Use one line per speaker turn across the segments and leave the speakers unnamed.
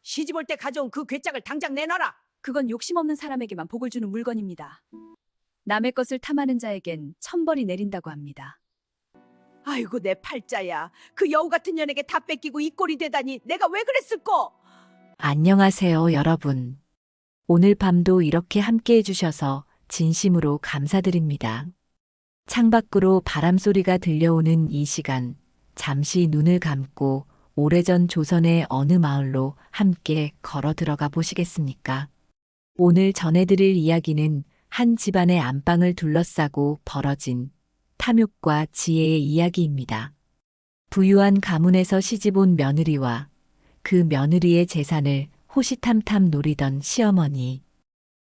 시집 올 때 가져온 그 괴짝을 당장 내놔라.
그건 욕심 없는 사람에게만 복을 주는 물건입니다. 남의 것을 탐하는 자에겐 천벌이 내린다고 합니다.
아이고 내 팔자야. 그 여우 같은 년에게 다 뺏기고 이 꼴이 되다니 내가 왜 그랬을꼬?
안녕하세요, 여러분. 오늘 밤도 이렇게 함께 해주셔서 진심으로 감사드립니다. 창밖으로 바람소리가 들려오는 이 시간, 잠시 눈을 감고 오래전 조선의 어느 마을로 함께 걸어 들어가 보시겠습니까? 오늘 전해드릴 이야기는 한 집안의 안방을 둘러싸고 벌어진 탐욕과 지혜의 이야기입니다. 부유한 가문에서 시집온 며느리와 그 며느리의 재산을 호시탐탐 노리던 시어머니.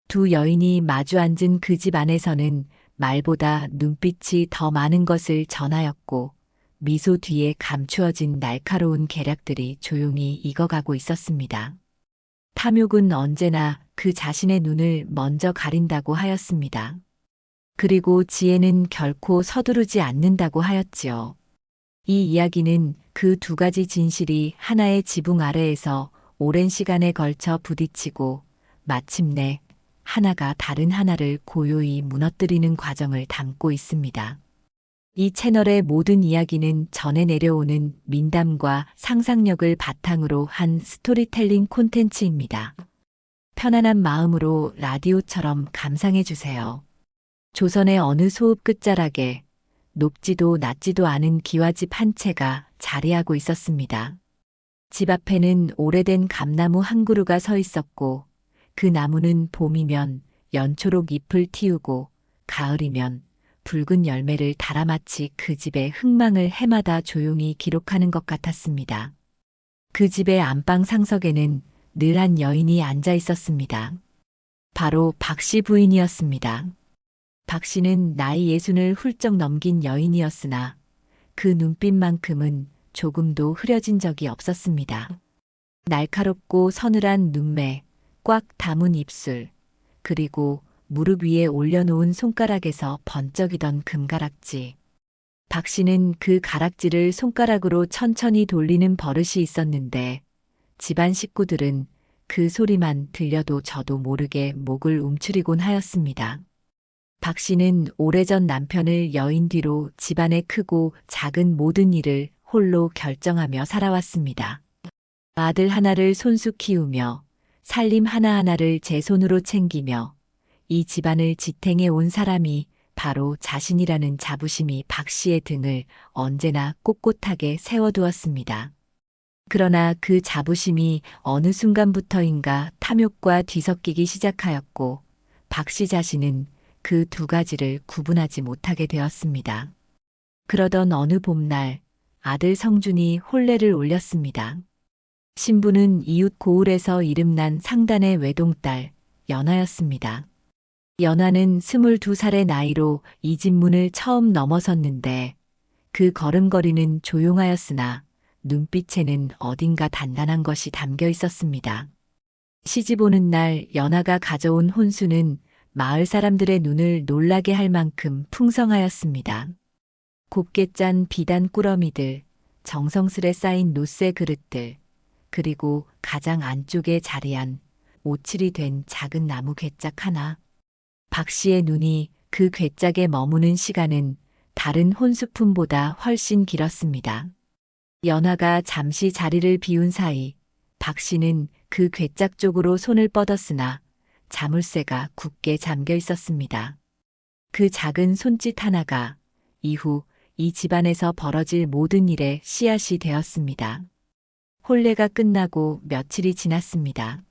두 여인이 마주 앉은 그 집 안에서는 말보다 눈빛이 더 많은 것을 전하였고 미소 뒤에 감추어진 날카로운 계략들이 조용히 익어가고 있었습니다. 탐욕은 언제나 그 자신의 눈을 먼저 가린다고 하였습니다. 그리고 지혜는 결코 서두르지 않는다고 하였지요. 이 이야기는 그 두 가지 진실이 하나의 지붕 아래에서 오랜 시간에 걸쳐 부딪히고 마침내 하나가 다른 하나를 고요히 무너뜨리는 과정을 담고 있습니다. 이 채널의 모든 이야기는 전해 내려오는 민담과 상상력을 바탕으로 한 스토리텔링 콘텐츠입니다. 편안한 마음으로 라디오처럼 감상해 주세요. 조선의 어느 소읍 끝자락에 높지도 낮지도 않은 기와집 한 채가 자리하고 있었습니다. 집 앞에는 오래된 감나무 한 그루가 서 있었고 그 나무는 봄이면 연초록 잎을 틔우고 가을이면 붉은 열매를 달아 마치 그 집의 흥망을 해마다 조용히 기록하는 것 같았습니다. 그 집의 안방 상석에는 늘 한 여인이 앉아 있었습니다. 바로 박씨 부인이었습니다. 박씨는 나이 60을 훌쩍 넘긴 여인이었으나 그 눈빛만큼은 조금도 흐려진 적이 없었습니다. 날카롭고 서늘한 눈매, 꽉 담은 입술, 그리고 무릎 위에 올려놓은 손가락에서 번쩍이던 금가락지. 박씨는 그 가락지를 손가락으로 천천히 돌리는 버릇이 있었는데 집안 식구들은 그 소리만 들려도 저도 모르게 목을 움츠리곤 하였습니다. 박씨는 오래전 남편을 여인 뒤로 집안의 크고 작은 모든 일을 홀로 결정하며 살아왔습니다. 아들 하나를 손수 키우며 살림 하나하나를 제 손으로 챙기며 이 집안을 지탱해 온 사람이 바로 자신이라는 자부심이 박씨의 등을 언제나 꼿꼿하게 세워두었습니다. 그러나 그 자부심이 어느 순간부터인가 탐욕과 뒤섞이기 시작하였고 박씨 자신은 그 두 가지를 구분하지 못하게 되었습니다. 그러던 어느 봄날 아들 성준이 혼례를 올렸습니다. 신부는 이웃 고을에서 이름난 상단의 외동딸 연하였습니다. 연하는 22살의 나이로 이 집 문을 처음 넘어섰는데 그 걸음걸이는 조용하였으나 눈빛에는 어딘가 단단한 것이 담겨 있었습니다. 시집 오는 날 연하가 가져온 혼수는 마을 사람들의 눈을 놀라게 할 만큼 풍성하였습니다. 곱게 짠 비단 꾸러미들, 정성스레 쌓인 노쇠 그릇들, 그리고 가장 안쪽에 자리한 오칠이 된 작은 나무 괴짝 하나. 박씨의 눈이 그 괴짝에 머무는 시간은 다른 혼수품보다 훨씬 길었습니다. 연하가 잠시 자리를 비운 사이 박씨는 그 괴짝 쪽으로 손을 뻗었으나 자물쇠가 굳게 잠겨 있었습니다. 그 작은 손짓 하나가 이후 이 집안에서 벌어질 모든 일의 씨앗이 되었습니다. 혼례가 끝나고 며칠이 지났습니다.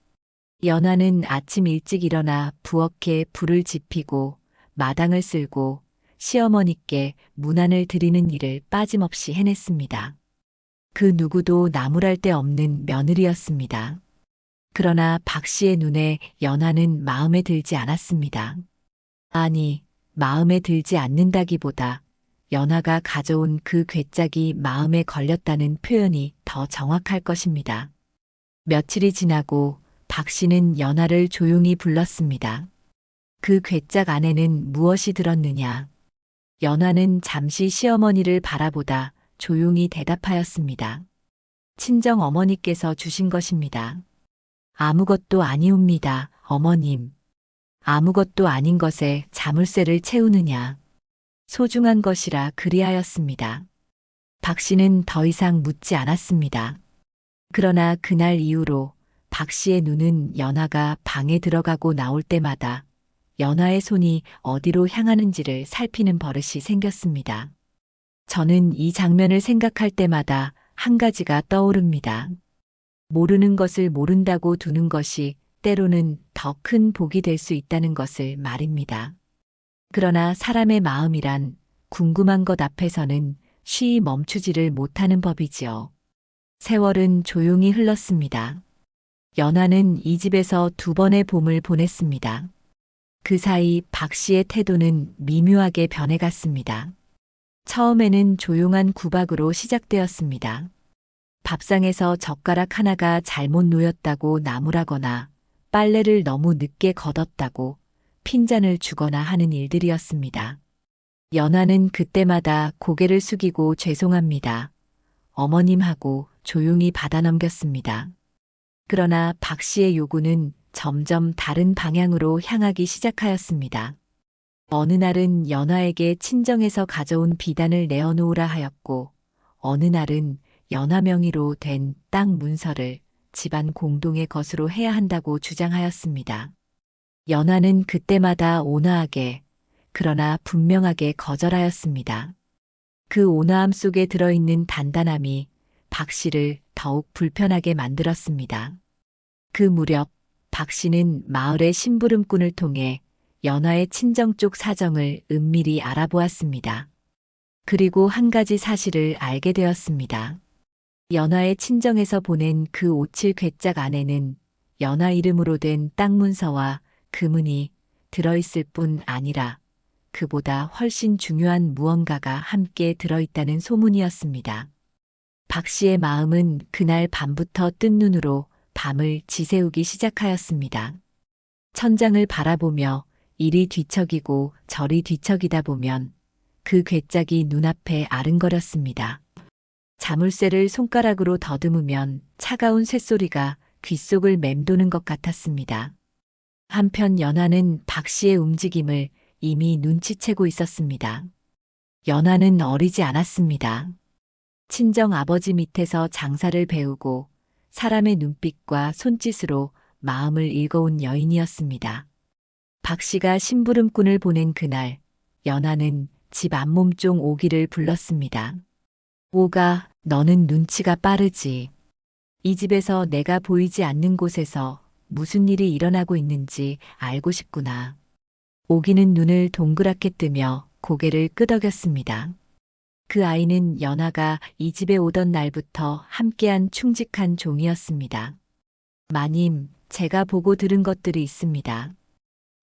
연하는 아침 일찍 일어나 부엌에 불을 지피고 마당을 쓸고 시어머니께 문안을 드리는 일을 빠짐없이 해냈습니다. 그 누구도 나무랄 데 없는 며느리였습니다. 그러나 박씨의 눈에 연하는 마음에 들지 않았습니다. 아니, 마음에 들지 않는다기보다 연하가 가져온 그 괴짝이 마음에 걸렸다는 표현이 더 정확할 것입니다. 며칠이 지나고 박씨는 연하를 조용히 불렀습니다. 그 괴짝 안에는 무엇이 들었느냐? 연하는 잠시 시어머니를 바라보다 조용히 대답하였습니다. 친정 어머니께서 주신 것입니다. 아무것도 아니옵니다, 어머님. 아무것도 아닌 것에 자물쇠를 채우느냐. 소중한 것이라 그리하였습니다. 박 씨는 더 이상 묻지 않았습니다. 그러나 그날 이후로 박 씨의 눈은 연화가 방에 들어가고 나올 때마다 연화의 손이 어디로 향하는지를 살피는 버릇이 생겼습니다. 저는 이 장면을 생각할 때마다 한 가지가 떠오릅니다. 모르는 것을 모른다고 두는 것이 때로는 더 큰 복이 될 수 있다는 것을 말입니다. 그러나 사람의 마음이란 궁금한 것 앞에서는 쉬이 멈추지를 못하는 법이지요. 세월은 조용히 흘렀습니다. 연화는 이 집에서 2번의 봄을 보냈습니다. 그 사이 박 씨의 태도는 미묘하게 변해갔습니다. 처음에는 조용한 구박으로 시작되었습니다. 밥상에서 젓가락 하나가 잘못 놓였다고 나무라거나 빨래를 너무 늦게 걷었다고 핀잔을 주거나 하는 일들이었습니다. 연화는 그때마다 고개를 숙이고 죄송합니다. 어머님 하고 조용히 받아넘겼습니다. 그러나 박 씨의 요구는 점점 다른 방향으로 향하기 시작하였습니다. 어느 날은 연화에게 친정에서 가져온 비단을 내어놓으라 하였고, 어느 날은 연화 명의로 된 땅 문서를 집안 공동의 것으로 해야 한다고 주장하였습니다. 연화는 그때마다 온화하게, 그러나 분명하게 거절하였습니다. 그 온화함 속에 들어있는 단단함이 박 씨를 더욱 불편하게 만들었습니다. 그 무렵 박 씨는 마을의 심부름꾼을 통해 연화의 친정 쪽 사정을 은밀히 알아보았습니다. 그리고 한 가지 사실을 알게 되었습니다. 연화의 친정에서 보낸 그 57 괴짝 안에는 연화 이름으로 된 땅 문서와 금은이 들어있을 뿐 아니라 그보다 훨씬 중요한 무언가가 함께 들어있다는 소문이었습니다. 박 씨의 마음은 그날 밤부터 뜬 눈으로 밤을 지새우기 시작하였습니다. 천장을 바라보며 이리 뒤척이고 저리 뒤척이다 보면 그 괴짝이 눈앞에 아른거렸습니다. 자물쇠를 손가락으로 더듬으면 차가운 쇳소리가 귓속을 맴도는 것 같았습니다. 한편 연화는 박 씨의 움직임을 이미 눈치채고 있었습니다. 연화는 어리지 않았습니다. 친정 아버지 밑에서 장사를 배우고 사람의 눈빛과 손짓으로 마음을 읽어온 여인이었습니다. 박 씨가 심부름꾼을 보낸 그날, 연화는 집 앞몸종 오기를 불렀습니다. 오가, 너는 눈치가 빠르지. 이 집에서 내가 보이지 않는 곳에서 무슨 일이 일어나고 있는지 알고 싶구나. 오기는 눈을 동그랗게 뜨며 고개를 끄덕였습니다. 그 아이는 연화가 이 집에 오던 날부터 함께한 충직한 종이었습니다. 마님, 제가 보고 들은 것들이 있습니다.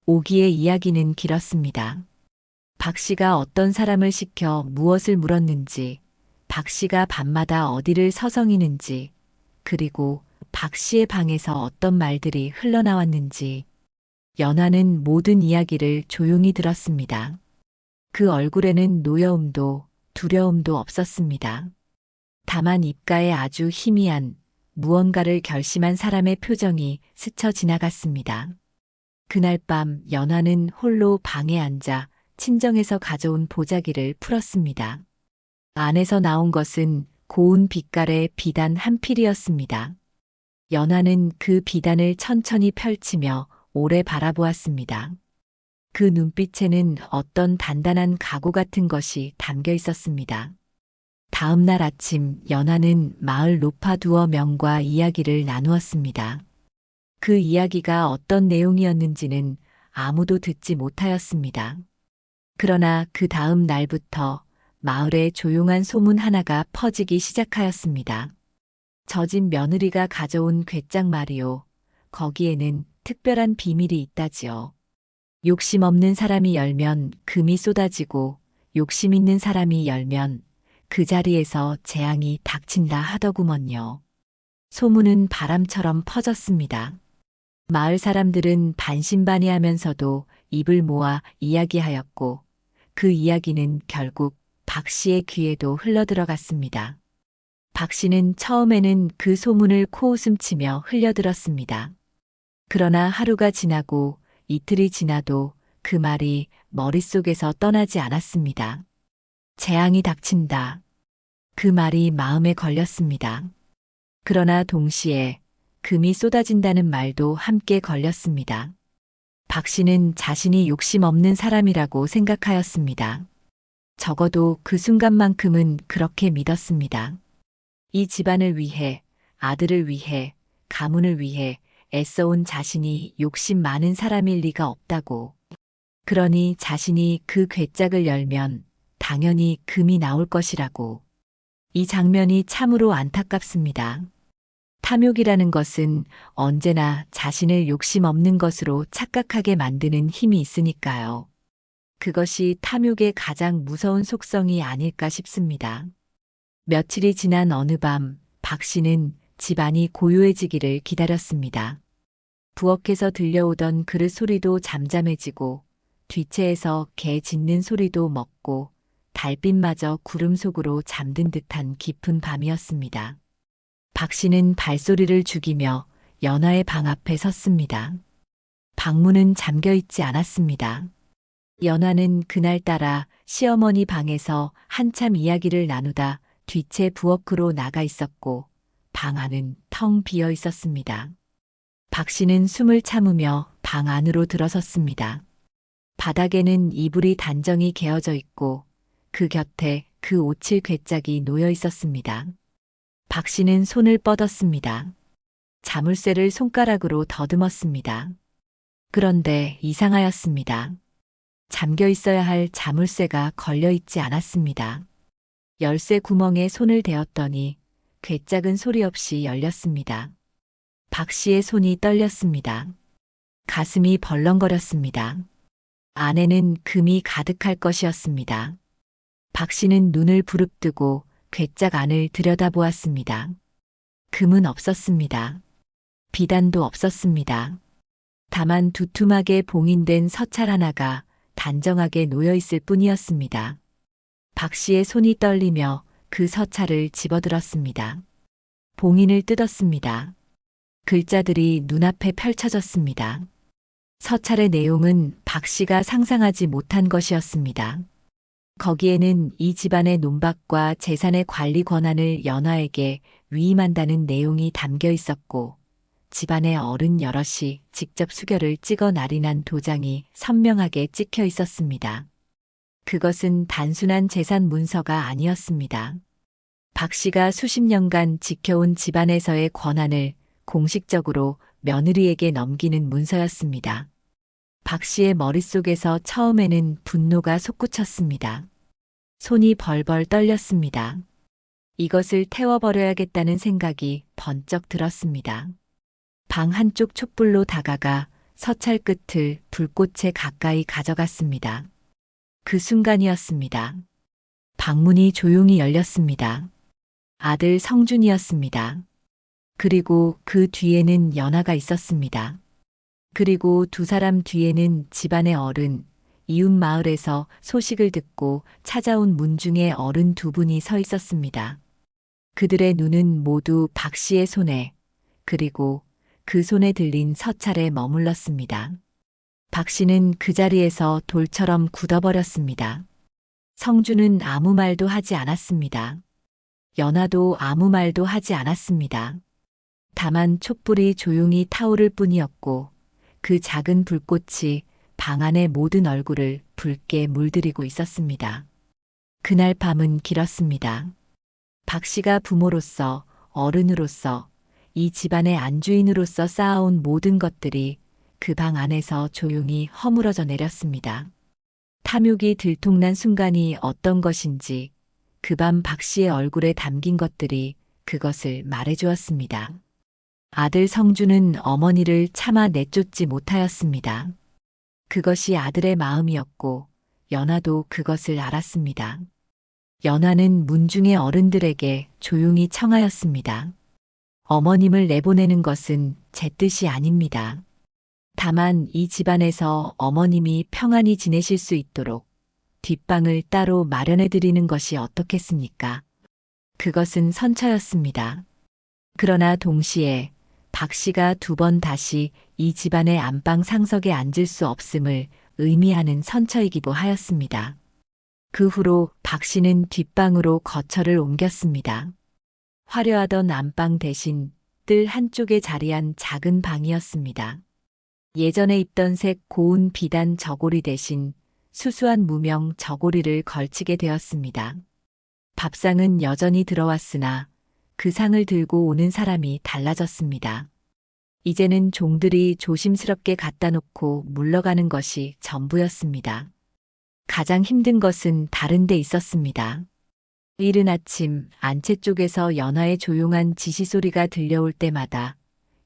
오기의 이야기는 길었습니다. 박 씨가 어떤 사람을 시켜 무엇을 물었는지, 박 씨가 밤마다 어디를 서성이는지, 그리고 박 씨의 방에서 어떤 말들이 흘러나왔는지, 연화는 모든 이야기를 조용히 들었습니다. 그 얼굴에는 노여움도 두려움도 없었습니다. 다만 입가에 아주 희미한 무언가를 결심한 사람의 표정이 스쳐 지나갔습니다. 그날 밤 연화는 홀로 방에 앉아 친정에서 가져온 보자기를 풀었습니다. 안에서 나온 것은 고운 빛깔의 비단 한 필이었습니다. 연화는 그 비단을 천천히 펼치며 오래 바라보았습니다. 그 눈빛에는 어떤 단단한 각오 같은 것이 담겨 있었습니다. 다음 날 아침 연화는 마을 노파두어 명과 이야기를 나누었습니다. 그 이야기가 어떤 내용이었는지는 아무도 듣지 못하였습니다. 그러나 그 다음 날부터 마을에 조용한 소문 하나가 퍼지기 시작하였습니다. 저 집 며느리가 가져온 괴짝 말이요. 거기에는 특별한 비밀이 있다지요. 욕심 없는 사람이 열면 금이 쏟아지고 욕심 있는 사람이 열면 그 자리에서 재앙이 닥친다 하더구먼요. 소문은 바람처럼 퍼졌습니다. 마을 사람들은 반신반의하면서도 입을 모아 이야기하였고 그 이야기는 결국 박 씨의 귀에도 흘러들어갔습니다. 박 씨는 처음에는 그 소문을 코웃음치며 흘려들었습니다. 그러나 하루가 지나고 이틀이 지나도 그 말이 머릿속에서 떠나지 않았습니다. 재앙이 닥친다. 그 말이 마음에 걸렸습니다. 그러나 동시에 금이 쏟아진다는 말도 함께 걸렸습니다. 박 씨는 자신이 욕심 없는 사람이라고 생각하였습니다. 적어도 그 순간만큼은 그렇게 믿었습니다. 이 집안을 위해, 아들을 위해, 가문을 위해 애써온 자신이 욕심 많은 사람일 리가 없다고. 그러니 자신이 그 괴짝을 열면 당연히 금이 나올 것이라고. 이 장면이 참으로 안타깝습니다. 탐욕이라는 것은 언제나 자신을 욕심 없는 것으로 착각하게 만드는 힘이 있으니까요. 그것이 탐욕의 가장 무서운 속성이 아닐까 싶습니다. 며칠이 지난 어느 밤, 박 씨는 집안이 고요해지기를 기다렸습니다. 부엌에서 들려오던 그릇 소리도 잠잠해지고, 뒤채에서 개 짖는 소리도 멎고, 달빛마저 구름 속으로 잠든 듯한 깊은 밤이었습니다. 박 씨는 발소리를 죽이며 연화의 방 앞에 섰습니다. 방문은 잠겨있지 않았습니다. 연화는 그날따라 시어머니 방에서 한참 이야기를 나누다 뒤채 부엌으로 나가 있었고 방 안은 텅 비어 있었습니다. 박 씨는 숨을 참으며 방 안으로 들어섰습니다. 바닥에는 이불이 단정히 개어져 있고 그 곁에 그 오칠 괴짝이 놓여 있었습니다. 박 씨는 손을 뻗었습니다. 자물쇠를 손가락으로 더듬었습니다. 그런데 이상하였습니다. 잠겨 있어야 할 자물쇠가 걸려 있지 않았습니다. 열쇠 구멍에 손을 대었더니 괴짝은 소리 없이 열렸습니다. 박 씨의 손이 떨렸습니다. 가슴이 벌렁거렸습니다. 안에는 금이 가득할 것이었습니다. 박 씨는 눈을 부릅뜨고 괴짝 안을 들여다보았습니다. 금은 없었습니다. 비단도 없었습니다. 다만 두툼하게 봉인된 서찰 하나가 단정하게 놓여 있을 뿐이었습니다. 박 씨의 손이 떨리며 그 서찰을 집어들었습니다. 봉인을 뜯었습니다. 글자들이 눈앞에 펼쳐졌습니다. 서찰의 내용은 박 씨가 상상하지 못한 것이었습니다. 거기에는 이 집안의 논밭과 재산의 관리 권한을 연화에게 위임한다는 내용이 담겨 있었고 집안의 어른 여럿이 직접 수결을 찍어 날인한 도장이 선명하게 찍혀 있었습니다. 그것은 단순한 재산 문서가 아니었습니다. 박 씨가 수십 년간 지켜온 집안에서의 권한을 공식적으로 며느리에게 넘기는 문서였습니다. 박 씨의 머릿속에서 처음에는 분노가 솟구쳤습니다. 손이 벌벌 떨렸습니다. 이것을 태워버려야겠다는 생각이 번쩍 들었습니다. 방 한쪽 촛불로 다가가 서찰 끝을 불꽃에 가까이 가져갔습니다. 그 순간이었습니다. 방문이 조용히 열렸습니다. 아들 성준이었습니다. 그리고 그 뒤에는 연하가 있었습니다. 그리고 두 사람 뒤에는 집안의 어른, 이웃 마을에서 소식을 듣고 찾아온 문중의 어른 두 분이 서 있었습니다. 그들의 눈은 모두 박 씨의 손에, 그리고 그 손에 들린 서찰에 머물렀습니다. 박 씨는 그 자리에서 돌처럼 굳어버렸습니다. 성주는 아무 말도 하지 않았습니다. 연하도 아무 말도 하지 않았습니다. 다만 촛불이 조용히 타오를 뿐이었고 그 작은 불꽃이 방 안의 모든 얼굴을 붉게 물들이고 있었습니다. 그날 밤은 길었습니다. 박 씨가 부모로서, 어른으로서, 이 집안의 안주인으로서 쌓아온 모든 것들이 그 방 안에서 조용히 허물어져 내렸습니다. 탐욕이 들통난 순간이 어떤 것인지 그 밤 박 씨의 얼굴에 담긴 것들이 그것을 말해주었습니다. 아들 성주는 어머니를 차마 내쫓지 못하였습니다. 그것이 아들의 마음이었고 연하도 그것을 알았습니다. 연하는 문중의 어른들에게 조용히 청하였습니다. 어머님을 내보내는 것은 제 뜻이 아닙니다. 다만 이 집안에서 어머님이 평안히 지내실 수 있도록 뒷방을 따로 마련해 드리는 것이 어떻겠습니까? 그것은 선처였습니다. 그러나 동시에 박 씨가 2번 다시 이 집안의 안방 상석에 앉을 수 없음을 의미하는 선처이기도 하였습니다. 그 후로 박 씨는 뒷방으로 거처를 옮겼습니다. 화려하던 안방 대신 뜰 한쪽에 자리한 작은 방이었습니다. 예전에 입던 색 고운 비단 저고리 대신 수수한 무명 저고리를 걸치게 되었습니다. 밥상은 여전히 들어왔으나 그 상을 들고 오는 사람이 달라졌습니다. 이제는 종들이 조심스럽게 갖다 놓고 물러가는 것이 전부였습니다. 가장 힘든 것은 다른 데 있었습니다. 이른 아침 안채 쪽에서 연화의 조용한 지시 소리가 들려올 때마다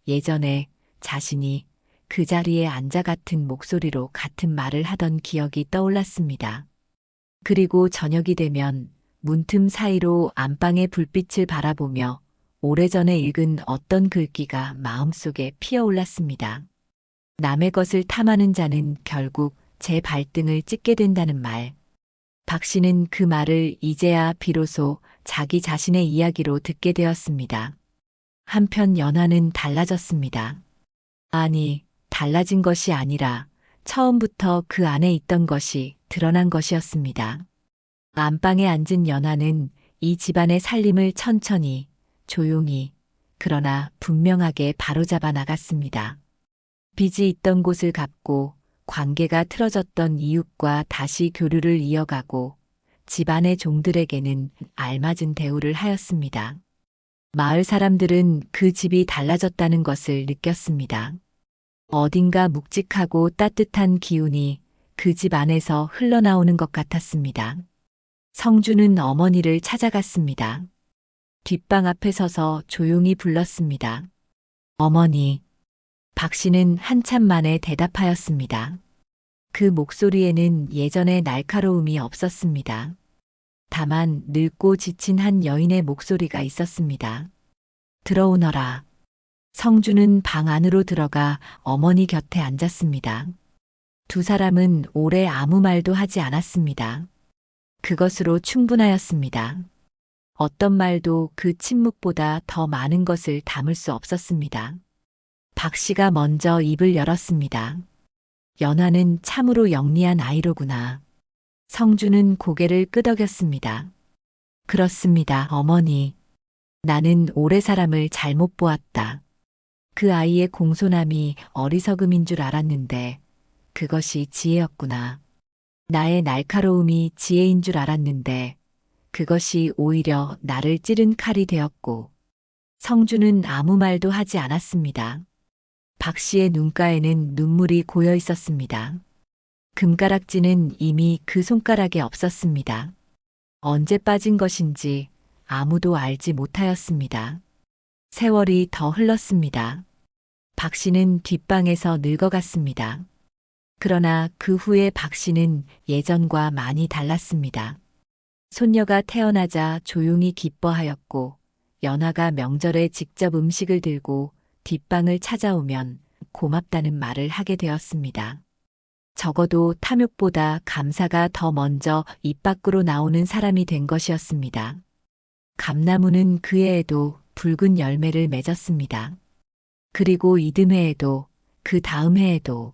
예전에 자신이 그 자리에 앉아 같은 목소리로 같은 말을 하던 기억이 떠올랐습니다. 그리고 저녁이 되면 문틈 사이로 안방의 불빛을 바라보며 오래전에 읽은 어떤 글귀가 마음속에 피어올랐습니다. 남의 것을 탐하는 자는 결국 제 발등을 찍게 된다는 말. 박 씨는 그 말을 이제야 비로소 자기 자신의 이야기로 듣게 되었습니다. 한편 연화는 달라졌습니다. 아니, 달라진 것이 아니라 처음부터 그 안에 있던 것이 드러난 것이었습니다. 안방에 앉은 연화는 이 집안의 살림을 천천히, 조용히, 그러나 분명하게 바로잡아 나갔습니다. 빚이 있던 곳을 갚고 관계가 틀어졌던 이웃과 다시 교류를 이어가고 집안의 종들에게는 알맞은 대우를 하였습니다. 마을 사람들은 그 집이 달라졌다는 것을 느꼈습니다. 어딘가 묵직하고 따뜻한 기운이 그 집 안에서 흘러나오는 것 같았습니다. 성주는 어머니를 찾아갔습니다. 뒷방 앞에 서서 조용히 불렀습니다. 어머니. 박 씨는 한참 만에 대답하였습니다. 그 목소리에는 예전의 날카로움이 없었습니다. 다만 늙고 지친 한 여인의 목소리가 있었습니다. 들어오너라. 성주는 방 안으로 들어가 어머니 곁에 앉았습니다. 두 사람은 오래 아무 말도 하지 않았습니다. 그것으로 충분하였습니다. 어떤 말도 그 침묵보다 더 많은 것을 담을 수 없었습니다. 박 씨가 먼저 입을 열었습니다. 연화는 참으로 영리한 아이로구나. 성주는 고개를 끄덕였습니다. 그렇습니다, 어머니. 나는 오래 사람을 잘못 보았다. 그 아이의 공손함이 어리석음인 줄 알았는데 그것이 지혜였구나. 나의 날카로움이 지혜인 줄 알았는데 그것이 오히려 나를 찌른 칼이 되었고. 성주는 아무 말도 하지 않았습니다. 박 씨의 눈가에는 눈물이 고여 있었습니다. 금가락지는 이미 그 손가락에 없었습니다. 언제 빠진 것인지 아무도 알지 못하였습니다. 세월이 더 흘렀습니다. 박 씨는 뒷방에서 늙어갔습니다. 그러나 그 후에 박 씨는 예전과 많이 달랐습니다. 손녀가 태어나자 조용히 기뻐하였고 연화가 명절에 직접 음식을 들고 뒷방을 찾아오면 고맙다는 말을 하게 되었습니다. 적어도 탐욕보다 감사가 더 먼저 입 밖으로 나오는 사람이 된 것이었습니다. 감나무는 그 해에도 붉은 열매를 맺었습니다. 그리고 이듬해에도 그 다음 해에도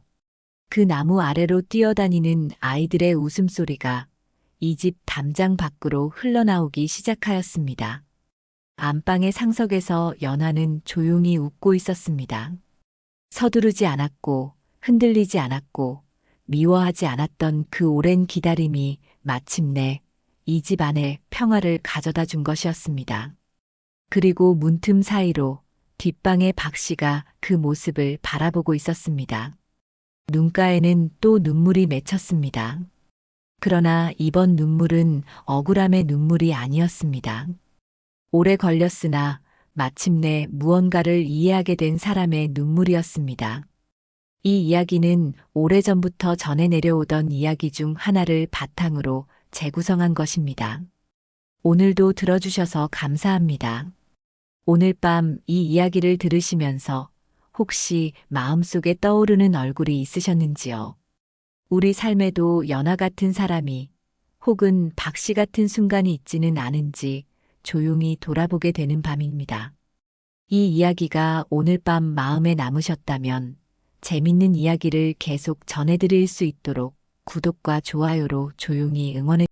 그 나무 아래로 뛰어다니는 아이들의 웃음소리가 이 집 담장 밖으로 흘러나오기 시작하였습니다. 안방의 상석에서 연화는 조용히 웃고 있었습니다. 서두르지 않았고 흔들리지 않았고 미워하지 않았던 그 오랜 기다림이 마침내 이 집 안에 평화를 가져다 준 것이었습니다. 그리고 문틈 사이로 뒷방의 박 씨가 그 모습을 바라보고 있었습니다. 눈가에는 또 눈물이 맺혔습니다. 그러나 이번 눈물은 억울함의 눈물이 아니었습니다. 오래 걸렸으나 마침내 무언가를 이해하게 된 사람의 눈물이었습니다. 이 이야기는 오래전부터 전해 내려오던 이야기 중 하나를 바탕으로 재구성한 것입니다. 오늘도 들어주셔서 감사합니다. 오늘 밤 이 이야기를 들으시면서 혹시 마음속에 떠오르는 얼굴이 있으셨는지요? 우리 삶에도 연화 같은 사람이 혹은 박 씨 같은 순간이 있지는 않은지 조용히 돌아보게 되는 밤입니다. 이 이야기가 오늘 밤 마음에 남으셨다면 재밌는 이야기를 계속 전해드릴 수 있도록 구독과 좋아요로 조용히 응원해